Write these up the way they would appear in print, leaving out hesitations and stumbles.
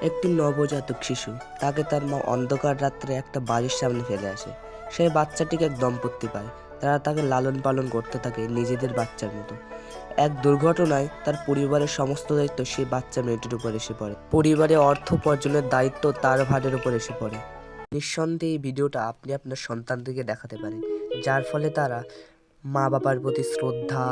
একটি নবজাতক শিশু তাকে তার মা অন্ধকার রাত্রে একটা বাড়ির সামনে ফেলে আসে। সেই বাচ্চাটিকে এক দম্পতি পায়। তারা তাকে লালন পালন করতে থাকে নিজেদের বাচ্চার মতো। এক দুর্ঘটনায় তার পরিবারের সমস্ত দায়িত্ব সেই বাচ্চা মেয়েটির উপর এসে পড়ে। পরিবারে অর্থ উপার্জনের দায়িত্ব তার ভারের উপর এসে পড়ে। নিঃসন্দেহে এই ভিডিওটা আপনি আপনার সন্তানদেরকে দেখাতে পারেন, যার ফলে তারা মা বাবার প্রতি শ্রদ্ধা,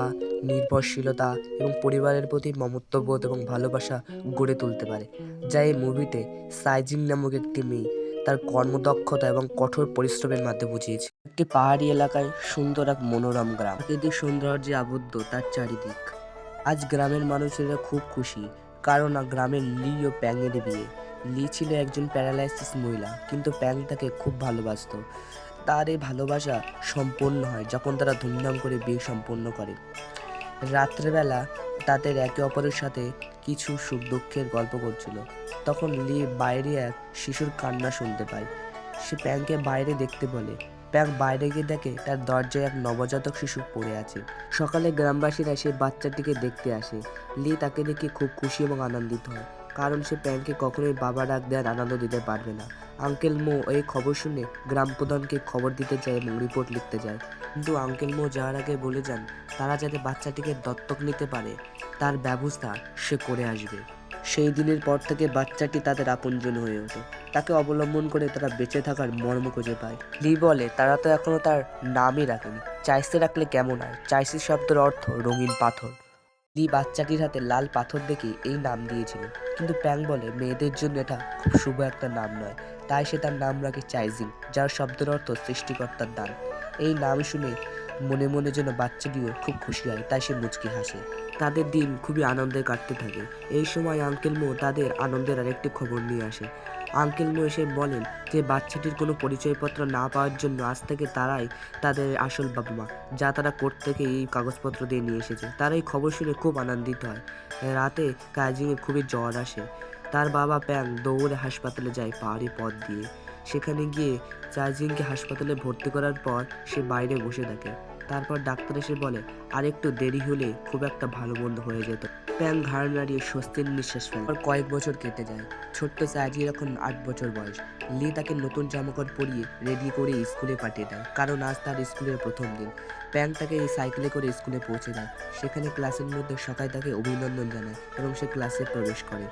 নির্ভরশীলতা এবং পরিবারের প্রতি মমত্ববোধ এবং ভালোবাসা গড়ে তুলতে পারে। যা এই মুভিতে সাইজিং নামক একটি মেয়ে তার কর্মদক্ষতা এবং কঠোর পরিশ্রমের মাধ্যমে বুঝিয়েছে। একটি পাহাড়ি এলাকায় সুন্দর এক মনোরম গ্রাম, প্রাকৃতিক সৌন্দর্যে আবদ্ধ তার চারিদিক। আজ গ্রামের মানুষেরা খুব খুশি, কারণ গ্রামের লি ও প্যাংয়ের বিয়ে। লি ছিল একজন প্যারালাইসিস মহিলা, কিন্তু প্যাং তাকে খুব ভালোবাসত। তার এই ভালোবাসা সম্পূর্ণ হয় যখন তারা ধুমধাম করে বিয়ে সম্পন্ন করে। রাত্রেবেলা তাদের একে অপরের সাথে কিছু সুখ দুঃখের গল্প করছিল। তখন লি বাইরে এক শিশুর কান্না শুনতে পায়। সে প্যাংকে বাইরে দেখতে বলে। প্যাং বাইরে গিয়ে দেখে তার দরজায় এক নবজাতক শিশু পড়ে আছে। সকালে গ্রামবাসীরা সেই বাচ্চাটিকে দেখতে আসে। লি তাকে দেখে খুব খুশি এবং আনন্দিত হয়, কারণ সে প্যাংকে কখনোই বাবা ডাক দেওয়ার আনন্দ দিতে পারবে না। আঙ্কেল মো এই খবর শুনে গ্রাম প্রধানকে খবর দিতে যায় এবং রিপোর্ট লিখতে যায়। কিন্তু আঙ্কেল মো যাওয়ার আগে বলে যান তারা যাতে বাচ্চাটিকে দত্তক নিতে পারে তার ব্যবস্থা সে করে আসবে। সেই দিনের পর থেকে বাচ্চাটি তাদের আপনজন হয়ে ওঠে। তাকে অবলম্বন করে তারা বেঁচে থাকার মর্ম খুঁজে পায়। লি বলে তারা তো এখনো তার নামই রাখেনি, চাইসে রাখলে কেমন হয়। চাইসি শব্দের অর্থ রঙিন পাথর। লি বাচ্চাটির হাতে লাল পাথর দেখে এই নাম দিয়েছিল, কিন্তু প্যাং বলে মেয়েদের জন্য এটা খুব শুভ একটা নাম নয়। তাই সে তার নাম রাখে চাইজিং, যার শব্দের অর্থ সৃষ্টিকর্তার দান। এই নাম শুনে মনে মনে যেন বাচ্চাটিও খুব খুশি হয়, তাই সে মুচকি হাসে। তাদের দিন খুবই আনন্দে কাটতে থাকে। এই সময় আঙ্কেল মো তাদের আনন্দের আরেকটি খবর নিয়ে আসে। আঙ্কেল মো এসে বলেন যে বাচ্চাটির কোনো পরিচয়পত্র না পাওয়ার জন্য আজ থেকে তারাই তাদের আসল বাবা মা, যা তারা কোর্ট থেকে এই কাগজপত্র দিয়ে নিয়ে এসেছে। তারা এই খবর শুনে খুব আনন্দিত হয়। রাতে কাজিংয়ের খুবই জ্বর আসে। তার বাবা প্যাং দৌড়ে হাসপাতালে যায় পাহাড়ি পথ দিয়ে। সেখানে গিয়ে চার্জিংকে হাসপাতালে ভর্তি করার পর সে বাইরে বসে থাকে। তারপর ডাক্তার এসে বলে আর একটু দেরি হলে খুব একটা ভালো মন্দ হয়ে যেত। প্যাং ঘাড় নাড়িয়ে স্বস্তির নিঃশ্বাস ফেলে। কয়েক বছর কেটে যায়। ছোট্ট চার্জির এখন 8 বছর বয়স। লি তাকে নতুন জামাকাপড় পরিয়ে রেডি করে স্কুলে পাঠিয়ে দেয়, কারণ আজ তার স্কুলের প্রথম দিন। প্যাং তাকে এই সাইকেলে করে স্কুলে পৌঁছে দেয়। সেখানে ক্লাসের মধ্যে সবাই তাকে অভিনন্দন জানায় এবং সে ক্লাসে প্রবেশ করে।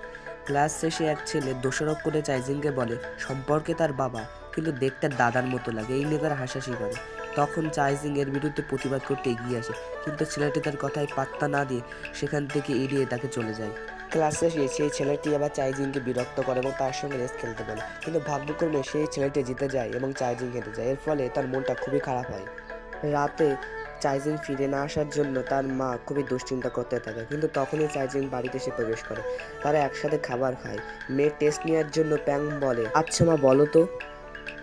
ক্লাস শেষে এক ছেলে দোষারোপ করে চাইজিংকে বলে সম্পর্কে তার বাবা, কিন্তু দেখতে দাদার মতো লাগে। এই নিয়ে তারা হাসাহাসি করে। তখন চাইজিং এর বিরুদ্ধে প্রতিবাদ করতে এগিয়ে আসে, কিন্তু ছেলেটি তার কথায় পাত্তা না দিয়ে সেখান থেকে এড়িয়ে তাকে চলে যায়। ক্লাস শেষে সেই ছেলেটি আবার চাইজিংকে বিরক্ত করে এবং তার সঙ্গে রেস খেলতে বলে, কিন্তু ভাগ্যক্রমে সেই ছেলেটি জিতে যায় এবং চাইজিং হেরে যায়। এর ফলে তার মনটা খুবই খারাপ হয়। রাতে চাইজিং ফিরে না আসার জন্য তার মা খুবই দুশ্চিন্তা করতে থাকে, কিন্তু তখনই চাইজিং বাড়িতে এসে প্রবেশ করে। তারা একসাথে খাবার খায়। মেয়ের টেস্ট নেওয়ার জন্য প্যাং বলে আচ্ছা মা বলো তো,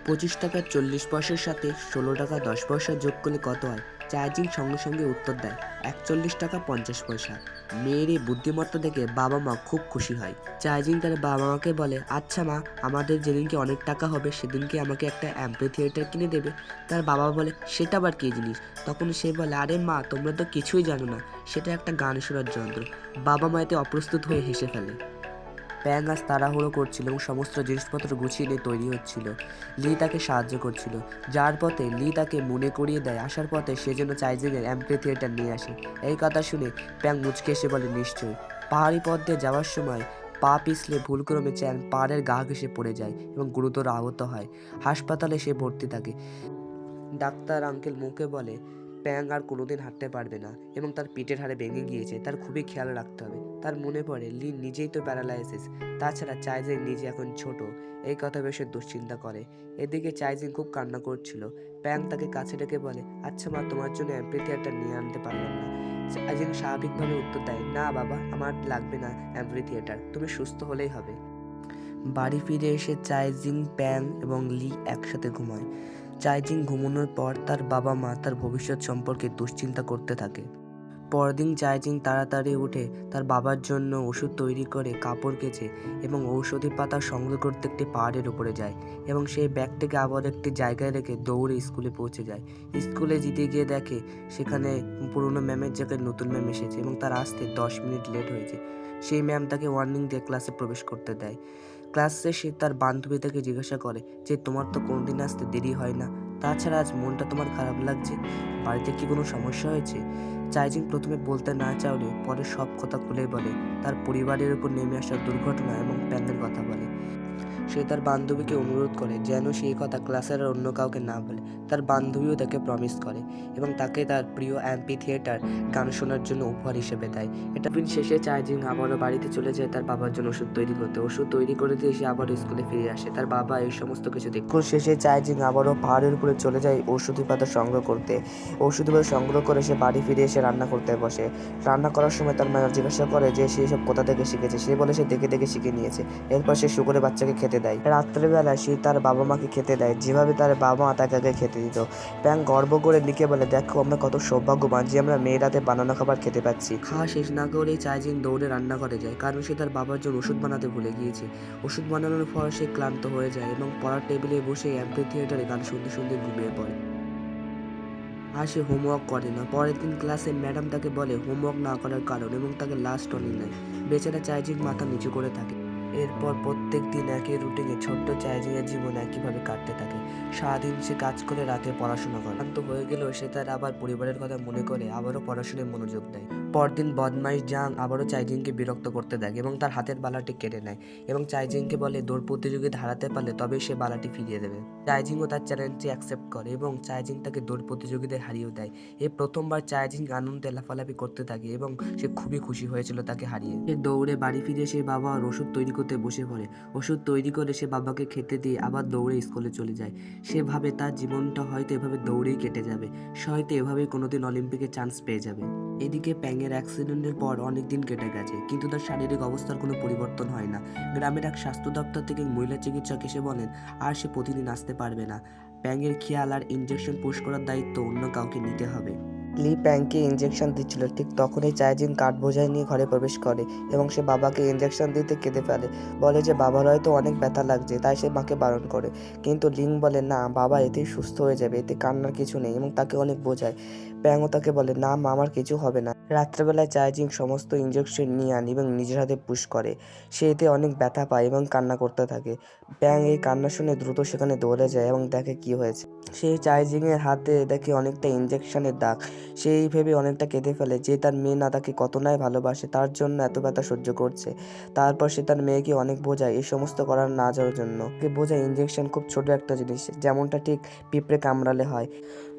25 টাকা 40 পয়সার সাথে 16 টাকা 10 পয়সা যোগ করলে কত হয়? চার্জিং সঙ্গে সঙ্গে উত্তর দেয় 41 টাকা 50 পয়সা। মেয়ের এই বুদ্ধিমত্তা দেখে বাবা মা খুব খুশি হয়। চার্জিং তার বাবা মাকে বলে আচ্ছা মা, আমাদের যেদিনকে অনেক টাকা হবে সেদিনকে আমাকে একটা অ্যাম্পি থিয়েটার কিনে দেবে। তার বাবা বলে সেটা আবার কী জিনিস? তখন সে বলে আরে মা, তোমরা তো কিছুই জানো না, সেটা একটা গান শোনার যন্ত্র। বাবা মা এতে অপ্রস্তুত হয়ে হেসে ফেলে। প্যাং আজ তাড়াহুড়ো করছিল এবং সমস্ত জিনিসপত্র গুছিয়ে নিয়ে তৈরি হচ্ছিল। লি তাকে সাহায্য করছিল। যার পথে লি তাকে মনে করিয়ে দেয় আসার পথে সে যেন চাইজিংয়ের অ্যাম্পি থিয়েটার নিয়ে আসে। এই কথা শুনে প্যাং মুচকে এসে বলে নিশ্চয়ই। পাহাড়ি পথ দিয়ে যাওয়ার সময় পা পিছলে ভুলক্রমে চ্যাং পাহাড়ের গা ঘেঁষে পড়ে যায় এবং গুরুতর আহত হয়। হাসপাতালে সে ভর্তি থাকে। ডাক্তার আঙ্কেল মুখে বলে প্যাং আর কোনোদিন হাঁটতে পারবে না এবং তার পিঠের হাড়ে ভেঙে গিয়েছে, তার খুবই খেয়াল রাখতে হবে। তার মনে পড়ে লি নিজেই তো প্যারালাইসিস, তাছাড়া চাইজিং নিজে এখন ছোট। এই কথা বেশি দুশ্চিন্তা করে। এদিকে চাইজিং খুব কান্না করছিল। প্যাং তাকে কাছে ডেকে বলে আচ্ছা মা, তোমার জন্য অ্যাম্পি থিয়েটার নিয়ে আনতে পারলাম না। চাইজিং স্বাভাবিকভাবে উত্তর দেয় না বাবা, আমার লাগবে না অ্যাম্পি থিয়েটার, তুমি সুস্থ হলেই হবে। বাড়ি ফিরে এসে চাইজিং, প্যাং এবং লি একসাথে ঘুমায়। চাইজিং ঘুমানোর পর তার বাবা মা তার ভবিষ্যৎ সম্পর্কে দুশ্চিন্তা করতে থাকে। পরদিন চাইজিং তাড়াতাড়ি উঠে তার বাবার জন্য ওষুধ তৈরি করে কাপড় কেচে এবং ঔষধি পাতা সংগ্রহ করতে একটি পাহাড়ের উপরে যায় এবং সেই ব্যাগটিকে আবার একটি জায়গায় রেখে দৌড়ে স্কুলে পৌঁছে যায়। স্কুলে যেতে গিয়ে দেখে সেখানে পুরনো ম্যামের জায়গায় নতুন ম্যাম এসেছে এবং তার আসতে 10 মিনিট লেট হয়েছে। সেই ম্যাম তাকে ওয়ার্নিং দিয়ে ক্লাসে প্রবেশ করতে দেয়। ক্লাস শেষে তার বান্ধবী তাকে জিজ্ঞাসা করে যে তোমার তো কোনোদিন আসতে দেরি হয় না, তাছাড়া আজ মনটা তোমার খারাপ লাগছে, বাড়িতে কি কোনো সমস্যা হয়েছে? চাইজিং প্রথমে বলতে না চাইলে পরে সব কথা খুলে বলে, তার পরিবারের উপর নেমে আসা দুর্ঘটনা এবং প্যানের কথা বলে। সে তার বান্ধবীকে অনুরোধ করে যেন সেই কথা ক্লাসের আর অন্য কাউকে না বলে। তার বান্ধবীও তাকে প্রমিস করে এবং তাকে তার প্রিয় অ্যাম্পি থিয়েটার গান শোনার জন্য উপহার হিসেবে দেয়। এটা দিন শেষে চাইজিং আবারও বাড়িতে চলে যায় তার বাবার জন্য ওষুধ তৈরি করতে। ওষুধ তৈরি করে দিয়ে সে আবারও স্কুলে ফিরে আসে। তার বাবা এই সমস্ত কিছু দেখে শেষে চাইজিং আবারও পাহাড়ের উপরে চলে যায় ঔষধি পাতা সংগ্রহ করতে। ঔষধি পাতা সংগ্রহ করে সে বাড়ি ফিরে এসে রান্না করতে বসে। রান্না করার সময় তার মা জিজ্ঞাসা করে যে সে সব কোথা থেকে শিখেছে। সে বলে সে দেখে দেখে শিখে নিয়েছে। এরপর সে শুকরের বাচ্চাকে খেতে দেয়। রাত্রেবেলা সে তার বাবা মাকে খেতে দেয় যেভাবে তার বাবা মা তাকে আগে খেতে দিত। প্যাং গর্ব করে লিখে বলে, দেখো আমরা কত সৌভাগ্যবান যে আমরা মেয়ের রাতে বানানো খাবার খেতে পাচ্ছি। খাওয়া শেষ না করেই চাইজিং দৌড়ে রান্না করে যায়, কারণ সে তার বাবার জন্য ওষুধ বানাতে ভুলে গিয়েছে। ওষুধ বানানোর পর সে ক্লান্ত হয়ে যায় এবং পড়ার টেবিলে বসে অ্যাম্পি থিয়েটারে গান শুনতে শুনতে ঘুমিয়ে পড়ে। আর সে হোমওয়ার্ক করে না। পরের দিন ক্লাসে ম্যাডাম তাকে বলে হোমওয়ার্ক না করার কারণ এবং তাকে লাস্ট ওয়ার্নিং দেয়। বেচারা চাইজিং মাথা নিচু করে থাকে। এরপর প্রত্যেক দিন একই রুটিনে ছোট্ট চাইজিংয়ের জীবন একইভাবে কাটতে থাকে। সারাদিন সে কাজ করে, রাতে পড়াশোনা করে। ক্লান্ত হয়ে গেলেও সে তার আবার পরিবারের কথা মনে করে আবারও পড়াশোনায় মনোযোগ দেয়। পরদিন বদমাইশ জাং আবারও চাইজিংকে বিরক্ত করতে দেয় এবং তার হাতের বালাটি কেড়ে নেয় এবং চাইজিংকে বলে দৌড় প্রতিযোগিতা হারাতে পারলে তবেই সে বালাটি ফিরিয়ে দেবে। চাইজিংও তার চ্যালেঞ্জটি অ্যাকসেপ্ট করে এবং চাইজিং তাকে দৌড় প্রতিযোগিতায় হারিয়েও দেয়। এই প্রথমবার চাইজিং আনন্দে লাফালাফি করতে থাকে এবং সে খুবই খুশি হয়েছিল তাকে হারিয়ে। সে দৌড়ে বাড়ি ফিরে সে বাবা আর ওষুধ তৈরি করতে বসে পড়ে। ওষুধ তৈরি করে সে বাবাকে খেতে দিয়ে আবার দৌড়ে স্কুলে চলে যায়। সে ভাবে তার জীবনটা হয়তো এভাবে দৌড়েই কেটে যাবে, সে হয়তো এভাবেই কোনোদিন অলিম্পিকে চান্স পেয়ে যাবে। এদিকে প্যাংয়ের অ্যাক্সিডেন্টের পর অনেক দিন কেটে গেছে, কিন্তু তার শারীরিক অবস্থার কোনো পরিবর্তন হয় না। গ্রামের এক স্বাস্থ্য দপ্তর থেকে মহিলা চিকিৎসক এসে বলেন আর সে প্রতিদিন আসতে পারবে না। প্যাংয়ের খেয়াল আর ইনজেকশন পুশ করার দায়িত্ব অন্য কাউকে নিতে হবে। লি প্যাংকে ইনজেকশন দিচ্ছিল, ঠিক তখনই চাইজিং কাঠ বোঝাই নিয়ে ঘরে প্রবেশ করে এবং সে বাবাকে ইনজেকশন দিতে কেঁদে ফেলে। বলে যে বাবার হয়তো অনেক ব্যথা লাগছে, তাই সে মাকে বারণ করে। কিন্তু লিং বলে না, বাবা এতেই সুস্থ হয়ে যাবে, এতে কান্নার কিছু নেই এবং তাকে অনেক বোঝায়। প্যাংও তাকে বলে না মা, আমার কিছু হবে না। রাত্রেবেলায় চাইজিং সমস্ত ইনজেকশন নিয়ে আনে এবং নিজের হাতে পুশ করে। সে এতে অনেক ব্যথা পায় এবং কান্না করতে থাকে। প্যাং এই কান্না শুনে দ্রুত সেখানে দৌড়ে যায় এবং দেখে কি হয়েছে। সে চাইজিংয়ের হাতে দেখে অনেকটা ইনজেকশনের দাগ। সেই ভেবে অনেকটা কেঁদে ফেলে যে তার মেয়ে না তাকে কত নাই ভালোবাসে, তার জন্য এত ব্যথা সহ্য করছে। তারপর সে তার মেয়েকে অনেক বোঝায় এই সমস্ত করার না যাওয়ার জন্য। বোঝায় ইনজেকশন খুব ছোট একটা জিনিস, যেমনটা ঠিক পিঁপড়ে কামড়ালে হয়।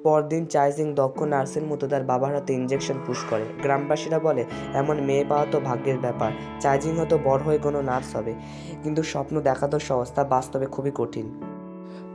পরদিন চাইজিং দক্ষ নার্সের মতো তার বাবার হাতে ইনজেকশন পুশ করে। গ্রামবাসীরা বলে এমন মেয়ে পাওয়া তো ভাগ্যের ব্যাপার। চাইজিং হয়তো বড় হয়ে কোনো নার্স হবে, কিন্তু স্বপ্ন দেখা তো সহজ, তা বাস্তবে খুবই কঠিন।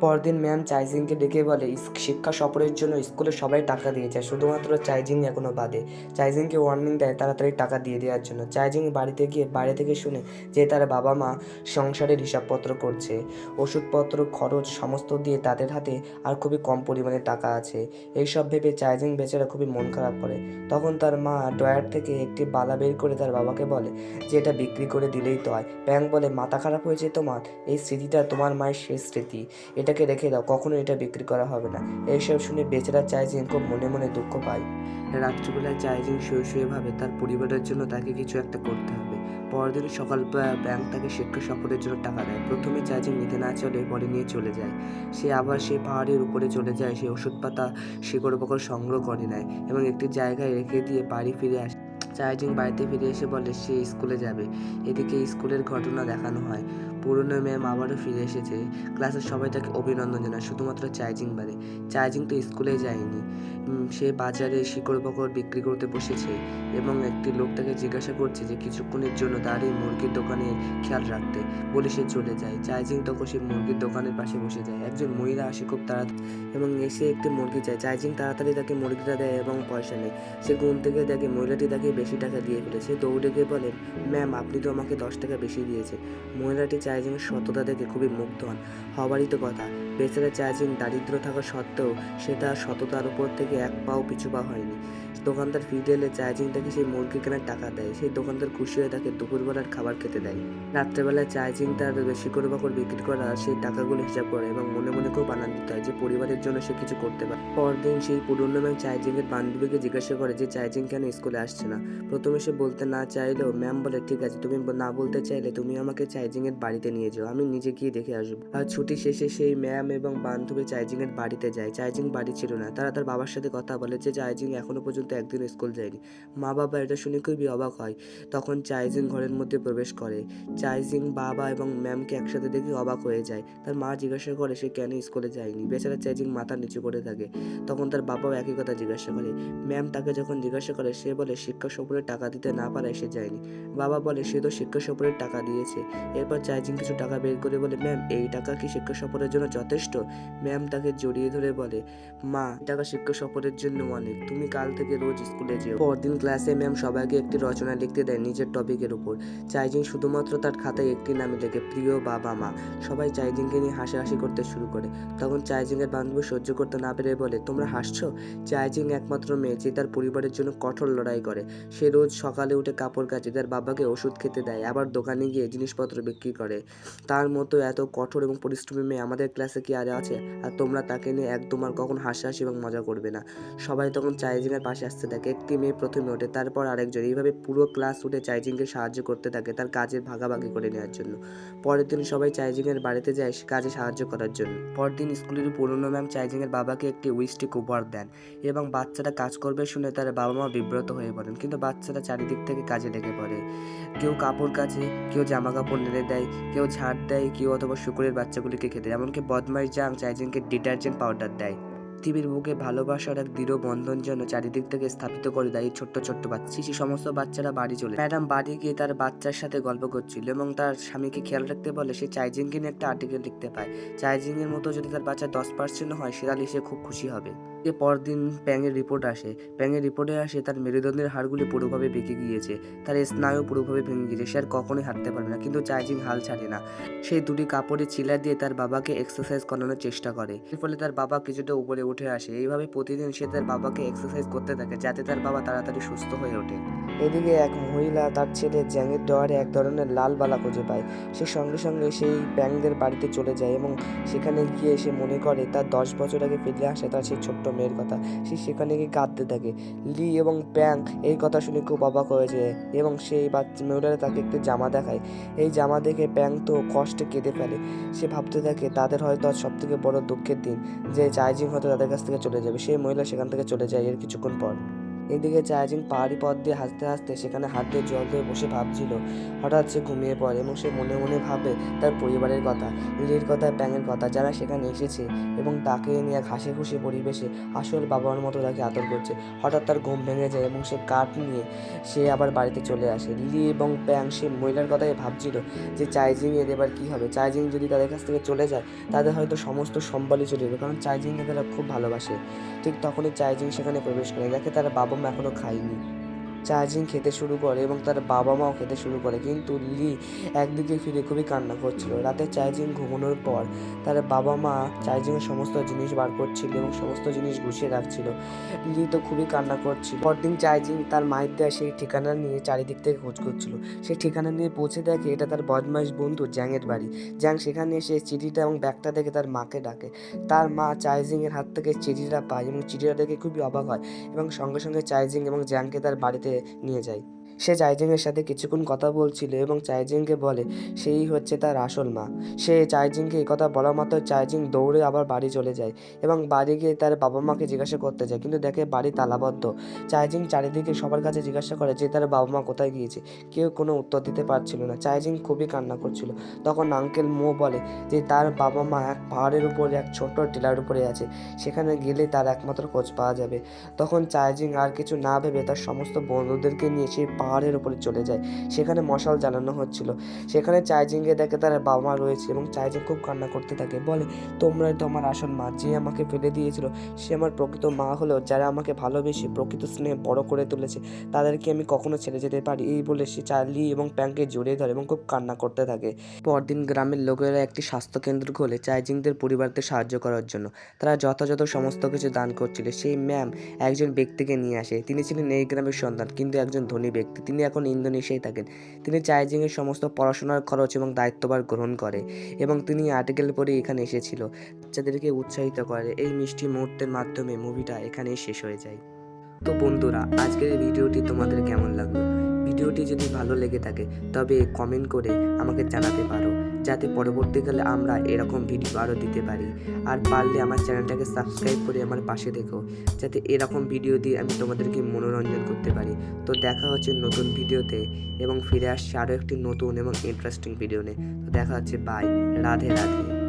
পরদিন ম্যাম চাইজিংকে ডেকে বলে শিক্ষা সফরের জন্য স্কুলে সবাই টাকা দিয়েছে, শুধুমাত্র চাইজিং এখনো বাদে। চাইজিংকে ওয়ার্নিং দেয় তাড়াতাড়ি টাকা দিয়ে দেওয়ার জন্য। চাইজিং বাড়িতে গিয়ে বাইরে থেকে শুনে যে তার বাবা মা সংসারের হিসাবপত্র করছে, ওষুধপত্র খরচ সমস্ত দিয়ে তাদের হাতে আর খুবই কম পরিমাণে টাকা আছে। এইসব ভেবে চাইজিং বেচারা খুবই মন খারাপ করে। তখন তার মা ড্রয়ার থেকে একটি বালা বের করে তার বাবাকে বলে যে এটা বিক্রি করে দিলেই তো হয়। প্যাং বলে মাথা খারাপ হয়েছে তোমার, এই স্মৃতিটা তোমার মায়ের শেষ স্মৃতি, এটাকে রেখে দাও, কখনো এটা বিক্রি করা হবে না। এইসব শুনে বেচারা চাইজিং খুব মনে মনে দুঃখ পায়। রাত্রিবেলায় চাইজিং শুয়ে শুয়ে ভাবে তার পরিবারের জন্য তাকে কিছু একটা করতে হবে। পরদিন সকাল ব্যাংক তাকে শিক্ষা সফরের জন্য টাকা দেয়। প্রথমে চাইজিং নিতে না চলে পরে নিয়ে চলে যায়। সে আবার সেই পাহাড়ের উপরে চলে যায়, সে ওষুধ পাতা শিকড় বাকড় সংগ্রহ করে নেয় এবং একটি জায়গায় রেখে দিয়ে বাড়ি ফিরে আসে। চাইজিং বাড়িতে ফিরে এসে বলে সে স্কুলে যাবে। এদিকে স্কুলের ঘটনা দেখানো হয়। পুরনো ম্যাম আবারও ফিরে এসেছে। ক্লাসের সবাই তাকে অভিনন্দন জানায়, শুধুমাত্র চাইজিং বাদে। চাইজিং তো স্কুলে যায়নি, সে বাজারে শিকড় বাকড় বিক্রি করতে বসেছে এবং একটি লোক তাকে জিজ্ঞাসা করছে যে কিছুক্ষণের জন্য তার এই মুরগির দোকানের খেয়াল রাখতে বলে সে চলে যায়। চাইজিং তখন সে মুরগির দোকানের পাশে বসে যায়। একজন মহিলা আসে খুব তাড়াতাড়ি এবং এসে একটি মুরগি চায়। চাইজিং তাড়াতাড়ি তাকে মুরগিটা দেয় এবং পয়সা নেয়। সে ঘুম থেকে দেখে মহিলাটি তাকে বেশি টাকা দিয়ে ফেলেছে। দৌড়ে গিয়ে বলে ম্যাম, আপনি তো আমাকে 10 টাকা বেশি দিয়েছে। মহিলাটি চাইজিংয়ের সততা দেখে খুবই মুগ্ধ হন। হবারই তো কথা, বেচারা চাইজিং দারিদ্র থাকা সত্ত্বেও সে তার সততার উপর থেকে এক পাও পিছু পা হয়নি। দোকানদার ফিরে এলে চাইজিং তাকে সেই মুরগি কেনার টাকা দেয়। সেই দোকানদার খুশি হয়ে তাকে দুপুরবেলার খাবার খেতে দেয়। রাত্রেবেলায় চাইজিং তার শিকড় বাকড় বিক্রি করা সেই টাকাগুলো হিসাব করে এবং মনে মনে খুব আনন্দিত হয় যে পরিবারের জন্য সে কিছু করতে পারে। পরদিন সেই পুরনো ম্যাম চাইজিং এর বান্ধবীকে জিজ্ঞাসা করে যে চাইজিং কেন স্কুলে আসছে না। প্রথমে সে বলতে না চাইলেও ম্যাম বলে, ঠিক আছে, তুমি না বলতে চাইলে তুমি আমাকে চাইজিং এর বাড়িতে নিয়ে যাও, আমি নিজে গিয়ে দেখে আসবো। আর ছুটি শেষে সেই ম্যাম এবং বান্ধবী চাইজিং এর বাড়িতে যায়। চাইজিং বাড়ি ছিল না। তারা তার বাবার সাথে কথা বলে যে চাইজিং এখনো পর্যন্ত একদিন স্কুল যায়নি। মা বাবা এটা শুনে খুবই অবাক হয়। তখন চাইজিং ঘরের মধ্যে প্রবেশ করে। চাইজিং বাবা এবং ম্যামকে একসাথে দেখে অবাক হয়ে যায়। তার মা জিজ্ঞাসা করে সে কেন স্কুলে যায়নি। বেচারা চাইজিং মাথা নিচু করে থাকে। তখন তার বাবাও একই কথা জিজ্ঞাসা করে। ম্যাম তাকে যখন জিজ্ঞাসা করে সে বলে শিক্ষা সফরের টাকা দিতে না পারায় সে যায়নি। বাবা বলে সে তো শিক্ষা সফরের টাকা দিয়েছে। এরপর চাইজিং কিছু টাকা বের করে বলে, ম্যাম এই টাকা কি শিক্ষা সফরের জন্য যথেষ্ট? ম্যাম তাকে জড়িয়ে ধরে বলে, মা টাকা শিক্ষা সফরের জন্য অনেক, তুমি কাল থেকে রোজ স্কুলে যেও। পরদিন ক্লাসে ম্যাম সবাইকে একটি রচনা লিখতে দেয় নিজের টপিকের উপর। চাইজিং শুধুমাত্র তার খাতায় একটি নামে লেখে, প্রিয় বাবা মা। সবাই চাইজিংকে নিয়ে হাসাহাসি করতে শুরু করে। তখন চাইজিং এর বান্ধবী সহ্য করতে না পেরে বলে, তোমরা হাসছো? চাইজিং একমাত্র মেয়ে যে তার পরিবারের জন্য কঠোর লড়াই করে। সে রোজ সকালে উঠে কাপড় কাচে, তার বাবাকে ওষুধ খেতে দেয়, আবার দোকানে গিয়ে জিনিসপত্র বিক্রি করে। তার মতো এত কঠোর এবং পরিশ্রমী মেয়ে আমাদের ক্লাসে কি আর আছে? আর তোমরা তাকে নিয়ে একদম আর কখন হাসাহাসি এবং মজা করবে না। সবাই তখন চাইজিং এর পাশে আসতে থাকে। একটি মেয়ে প্রথমে ওঠে, তারপর আরেকজন। এইভাবে পুরো ক্লাস উঠে চাইজিংকে সাহায্য করতে থাকে তার কাজের ভাগাভাগি করে নেওয়ার জন্য। পরের দিন সবাই চাইজিং এর বাড়িতে যায় কাজে সাহায্য করার জন্য। পরদিন স্কুলের পুরনো ম্যাম চাইজিং এর বাবাকে একটি উইস্টিক উপহার দেন এবং বাচ্চাটা কাজ করবে শুনে তার বাবা মা বিব্রত হয়ে পড়েন। কিন্তু বাচ্চারা চারিদিক থেকে কাজে লেগে পড়ে। কেউ কাপড় কাচে, কেউ জামা কাপড় নেড়ে দেয়, কেউ ঝাড় দেয়, কেউ অথবা শুকুরের বাচ্চাগুলিকে খেতে, এমনকি বদমাইশ জাং চাইজিংকে ডিটারজেন্ট পাউডার দেয়। পৃথিবীর বুকে ভালোবাসার এক দৃঢ় বন্ধন যেন চারিদিক থেকে স্থাপিত করে দেয় এই ছোট্ট ছোট্ট বাচ্চা। সেই সমস্ত বাচ্চারা বাড়ি চলে। ম্যাডাম বাড়ি গিয়ে তার বাচ্চার সাথে গল্প করছিল এবং তার স্বামীকে খেয়াল রাখতে বলে। সে চাইজিংকে নিয়ে একটা আর্টিকেল লিখতে পায়। চাইজিং এর মতো যদি তার বাচ্চা 10% হয় তাহলে সে খুব খুশি হবে। পরদিন প্যাংয়ের রিপোর্ট আসে। প্যাংয়ের রিপোর্টে আসে তার মেরুদণ্ডের হাড়গুলি পুরোভাবে বেঁকে গিয়েছে, তার স্নায়ু পুরোভাবে ভেঙে গিয়েছে, সে আর কখনোই হাঁটতে পারবে না। কিন্তু চাইজিং হাল ছাড়ে না। সেই দুটি কাপড়ে চিলা দিয়ে তার বাবাকে এক্সারসাইজ করানোর চেষ্টা করে। এর ফলে তার বাবা কিছুটা উপরে উঠে আসে। এইভাবে প্রতিদিন সে তার বাবাকে এক্সারসাইজ করতে থাকে যাতে তার বাবা তাড়াতাড়ি সুস্থ হয়ে ওঠে। এদিকে এক মহিলা তার ছেলে জ্যাংয়ের ডয়ারে এক ধরনের লাল বালা খুঁজে পায়। সে সঙ্গে সঙ্গে সেই প্যাংদের বাড়িতে চলে যায় এবং সেখানে গিয়ে সে মনে করে তার 10 বছর আগে ফিরে আসে তার সেই ছোট্ট মেয়ের কথা। সে সেখানে গিয়ে কাঁদতে থাকে। লি এবং প্যাং এই কথা শুনে খুব অবাক হয়ে যায় এবং সেই মহিলারা তাকে একটি জামা দেখায়। এই জামা দেখে প্যাং তো কষ্টে কেঁদে ফেলে। সে ভাবতে থাকে তাদের হয়তো আজ সব থেকে বড় দুঃখের দিন, যে চাইজিং হয়তো তাদের কাছ থেকে চলে যাবে। সেই মহিলা সেখান থেকে চলে যায় এর কিছুক্ষণ পর। এদিকে চাইজিং পাহাড়ি পথ দিয়ে হাসতে হাসতে সেখানে হাত দিয়ে জল দিয়ে বসে ভাবছিল। হঠাৎ সে ঘুমিয়ে পড়ে এবং সে মনে মনে ভাবে তার পরিবারের কথা, লিলির কথা, প্যাংয়ের কথা, যারা সেখানে এসেছে এবং তাকে নিয়ে এক হাসি খুশি পরিবেশে আসল বাবার মতো তাকে আদর করছে। হঠাৎ তার ঘুম ভেঙে যায় এবং সে কাঠ নিয়ে সে আবার বাড়িতে চলে আসে। লি এবং প্যাং সে মহিলার কথাই ভাবছিল যে চাইজিং এর এবার কী হবে। চাইজিং যদি তাদের কাছ থেকে চলে যায় তাদের হয়তো সমস্ত সম্বলই চলে যাবে, কারণ চাইজিংকে তারা খুব ভালোবাসে। ঠিক তখনই চাইজিং সেখানে প্রবেশ করে। দেখে তার বাবা মা এখনো খায়নি। চাইজিং খেতে শুরু করে এবং তার বাবা মাও খেতে শুরু করে, কিন্তু লি একদিকে ফিরে খুবই কান্না করছিল। রাতে চাইজিং ঘুমানোর পর তার বাবা মা চাইজিংয়ের সমস্ত জিনিস বার করছিল এবং সমস্ত জিনিস গুছিয়ে রাখছিল। লি তো খুবই কান্না করছিল। পরদিন চাইজিং তার মায়ের দেওয়া সেই ঠিকানা নিয়ে চারিদিক থেকে খোঁজ করছিল। সেই ঠিকানা নিয়ে পৌঁছে দেখে এটা তার বদমাইশ বন্ধু জ্যাংয়ের বাড়ি। জ্যাং সেখানে এসে চিঠিটা এবং ব্যাগটা দেখে তার মাকে ডাকে। তার মা চাইজিংয়ের হাত থেকে চিঠিটা পায় এবং চিঠিটা দেখে খুবই অবাক হয় এবং সঙ্গে সঙ্গে চাইজিং এবং জ্যাংকে তার বাড়িতে নিয়ে যায়। সে চাইজিংয়ের সাথে কিছুক্ষণ কথা বলছিল এবং চাইজিংকে বলে সেই হচ্ছে তার আসল মা। সে চাইজিংকে এই কথা বলা মাত্র চাইজিং দৌড়ে আবার বাড়ি চলে যায় এবং বাড়ি গিয়ে তার বাবা মাকে জিজ্ঞাসা করতে যায়, কিন্তু দেখে বাড়ি তালাবদ্ধ। চাইজিং চারিদিকে সবার কাছে জিজ্ঞাসা করে যে তার বাবা মা কোথায় গিয়েছে। কেউ কোনো উত্তর দিতে পারছিল না। চাইজিং খুবই কান্না করছিল। তখন আঙ্কেল মো বলে যে তার বাবা মা এক পাহাড়ের উপরে এক ছোট্ট টিলার উপরে আছে, সেখানে গেলে তার একমাত্র খোঁজ পাওয়া যাবে। তখন চাইজিং আর কিছু না ভেবে তার সমস্ত বন্ধুদেরকে নিয়ে সেই পাহাড়ের ওপরে চলে যায়। সেখানে মশাল জ্বালানো হচ্ছিল। সেখানে চাইজিংকে দেখে তার বাবা মা রয়েছে এবং চাইজিং খুব কান্না করতে থাকে, বলে তোমরাই তো আমার আসল মা, যে আমাকে ফেলে দিয়েছিল সে আমার প্রকৃত মা হলেও যারা আমাকে ভালোবেসে প্রকৃত স্নেহে বড় করে তুলেছে তাদেরকে আমি কখনো ছেড়ে যেতে পারি। এই বলে সে চার্লি এবং প্যাংকে জড়িয়ে ধরে এবং খুব কান্না করতে থাকে। পরদিন গ্রামের লোকেরা একটি স্বাস্থ্যকেন্দ্র খোলে চাইজিংদের পরিবারদের সাহায্য করার জন্য। তারা যথাযথ সমস্ত কিছু দান করছিল। সেই ম্যাম একজন ব্যক্তিকে নিয়ে আসে। তিনি ছিলেন এই গ্রামের সন্তান, কিন্তু একজন ধনী ব্যক্তি। তিনি এখন ইন্দোনেশিয়ায় থাকেন। তিনি চাইজিংয়ের সমস্ত পড়াশোনার খরচ এবং দায়িত্বভার গ্রহণ করে এবং তিনি আর্টিকেল পড়ে এখানে এসেছিল বাচ্চাদেরকে উৎসাহিত করে। এই মিষ্টি মুহূর্তের মাধ্যমে মুভিটা এখানেই শেষ হয়ে যায়। তো বন্ধুরা, আজকের এই ভিডিওটি তোমাদের কেমন লাগলো? ভিডিওটি যদি ভালো লেগে থাকে তবে কমেন্ট করে আমাকে জানাতে পারো, যাতে পরবর্তীকালে আমরা এরকম ভিডিও আরও দিতে পারি। আর পারলে আমার চ্যানেলটাকে সাবস্ক্রাইব করে আমার পাশে দেখো, যাতে এরকম ভিডিও দিয়ে আমি তোমাদেরকে মনোরঞ্জন করতে পারি। তো দেখা হচ্ছে নতুন ভিডিওতে এবং ফিরে আসছে আরও একটি নতুন এবং ইন্টারেস্টিং ভিডিও নিয়ে। তো দেখা হচ্ছে, বাই, রাধে রাধে।